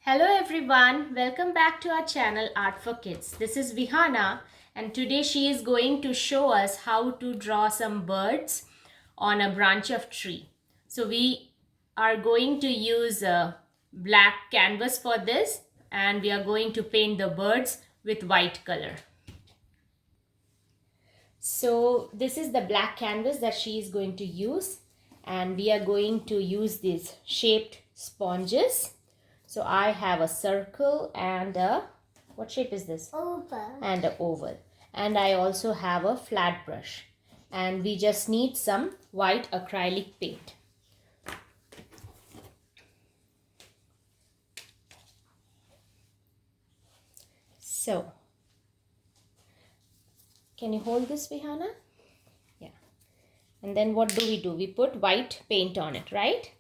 Hello everyone, welcome back to our channel Art for Kids. This is Vihana and today she is going to show us how to draw some birds on a branch of tree. So we are going to use a black canvas for this and we are going to paint the birds with white color. So this is the black canvas that she is going to use and we are going to use these shaped sponges. So I have a circle and a, what shape is this? Oval. And an oval. And I also have a flat brush. And we just need some white acrylic paint. So, can you hold this, Vihana? Yeah. And then what do? We put white paint on it, right?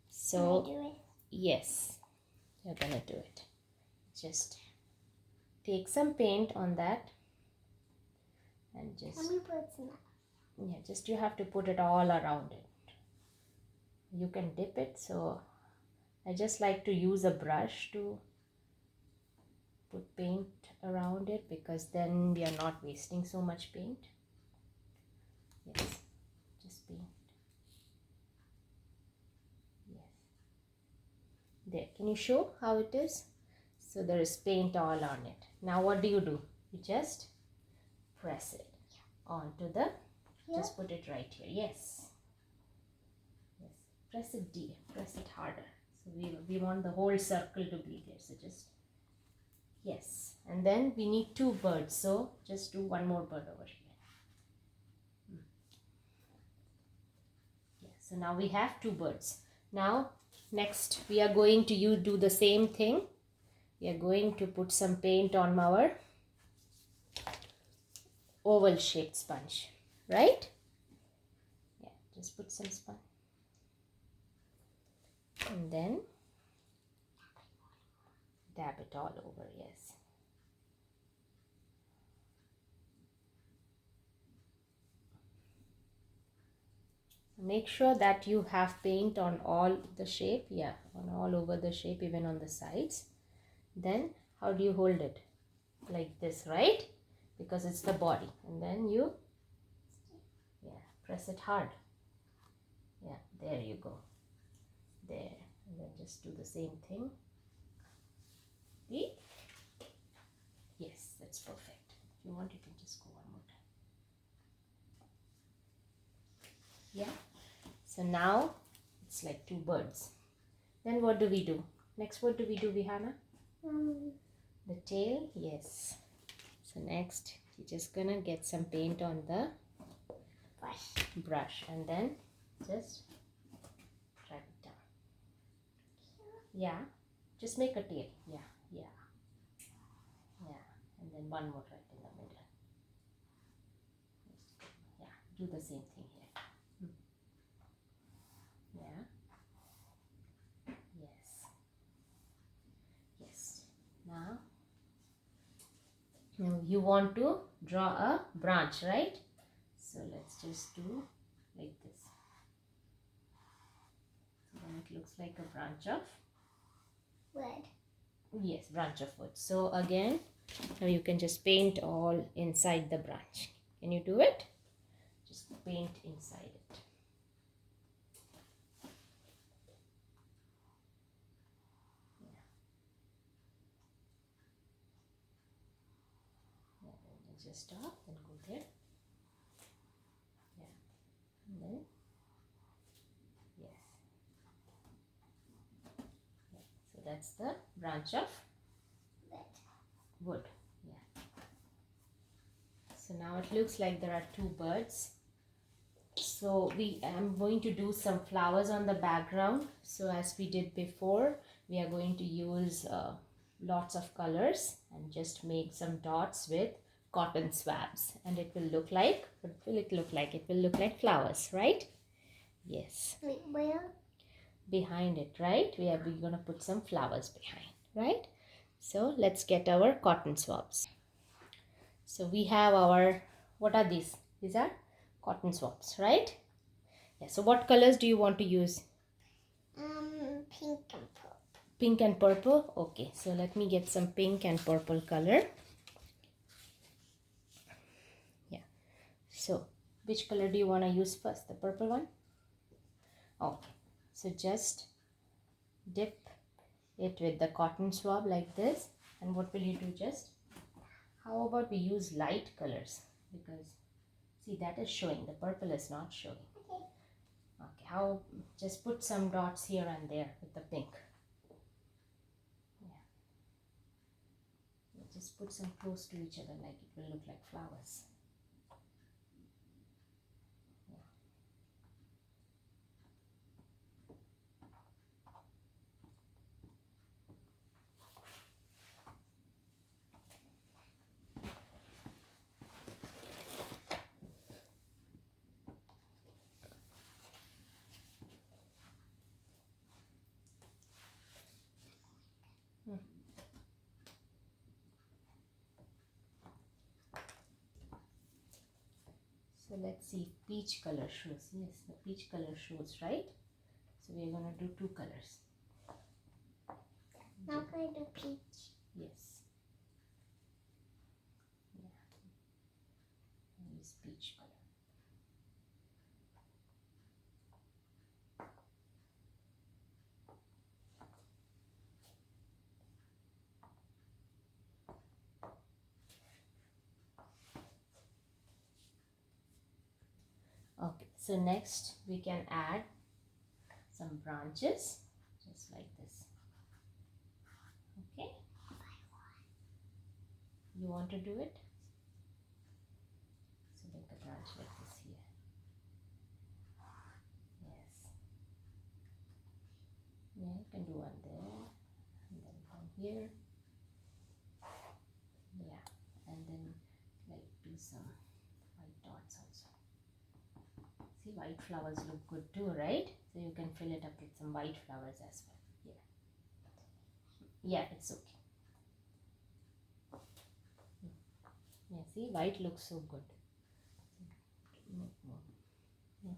So, Can I do it? yes. You're gonna do it. Just take some paint on that and just Let me put some. just you have to put it all around it. You can dip it, so I just like to use a brush to put paint around it because then we are not wasting so much paint. Yes, just paint. Yes. There, can you show how it is? So there is paint all on it. Now what do? You just press it onto the, just put it right here. Yes. Yes. Press it deep, press it harder. So we want the whole circle to be there. So just, yes. And then we need two birds. So just do one more bird over here. Yeah. So now we have two birds. Now next we are going to do the same thing. We are going to put some paint on our oval shaped sponge, right? Yeah, just put some sponge. And then dab it all over, yes. Make sure that you have paint on all the shape, yeah, on all over the shape, even on the sides. Then how do you hold it? Like this, right? Because it's the body. And then you, yeah, press it hard. Yeah, there you go. There. And then just do the same thing. See? Yes, that's perfect. If you want, you can just go one more time. Yeah. So now it's like two birds. Then what do? Next, what do, Vihana? The tail, yes. So next, you're just gonna get some paint on the brush and then just drag it down. Yeah, just make a tail. Yeah. And then one more right in the middle. Yeah, do the same thing here. Yeah. Yes. Now you want to draw a branch, right? So let's just do like this. So then it looks like a branch of wood. Yes, branch of wood. So again, now you can just paint all inside the branch. Can you do it? Just paint inside it. Yeah, and just stop and go there. Yeah, and then yes. Yeah. So that's the branch of wood. Yeah. So now it looks like there are two birds. So I'm going to do some flowers on the background. So as we did before, we are going to use lots of colors and just make some dots with cotton swabs, and it will look like, what will it look like? It will look like flowers, right? Yes. Wait, where? Behind it, right? We're going to put some flowers behind, right? So let's get our cotton swabs. So we have our, what are these? These are cotton swabs, right? Yeah. So what colors do you want to use? Pink and purple. Pink and purple. Okay, so let me get some pink and purple color. Yeah, so which color do you want to use first? The purple one? Okay, so just dip it with the cotton swab like this. And what will you do? Just, how about we use light colors? Because see, that is showing, the purple is not showing. Okay, how, just put some dots here and there with the pink. Yeah, just put some close to each other, like it will look like flowers. So let's see, peach color shows. Yes, the peach color shows, right? So we're going to do two colors. Now going to peach. Yes. Yeah. Use peach color. Okay, so next we can add some branches, just like this. Okay? You want to do it? So make a branch like this here. Yes. Yeah, you can do one there, and then one here. Yeah, and then like do some white dots also. See, white flowers look good too, right? So you can fill it up with some white flowers as well. Yeah. Yeah, it's okay. Yeah, see, white looks so good. Make more. Yeah.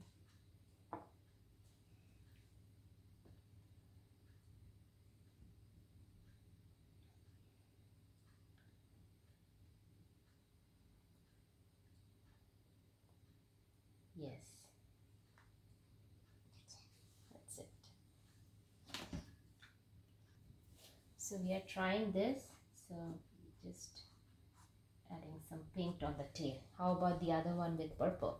Yes. That's it. So we are trying this. So just adding some pink on the tail. How about the other one with purple?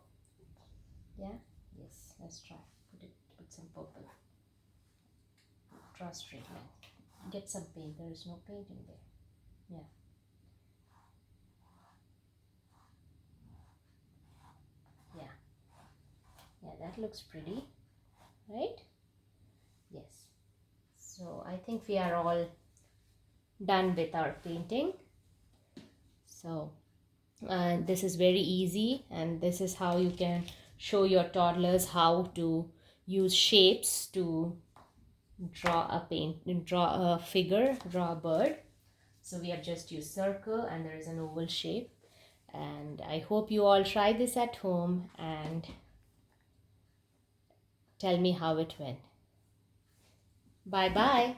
Yeah? Yes, let's try. Put some purple. Draw straight line. Get some paint. There is no paint in there. Yeah. Yeah. Yeah, that looks pretty, right? Yes. So I think we are all done with our painting. So this is very easy, and this is how you can show your toddlers how to use shapes to draw a figure, draw a bird. So we have just used circle, and there is an oval shape. And I hope you all try this at home and tell me how it went. Bye bye.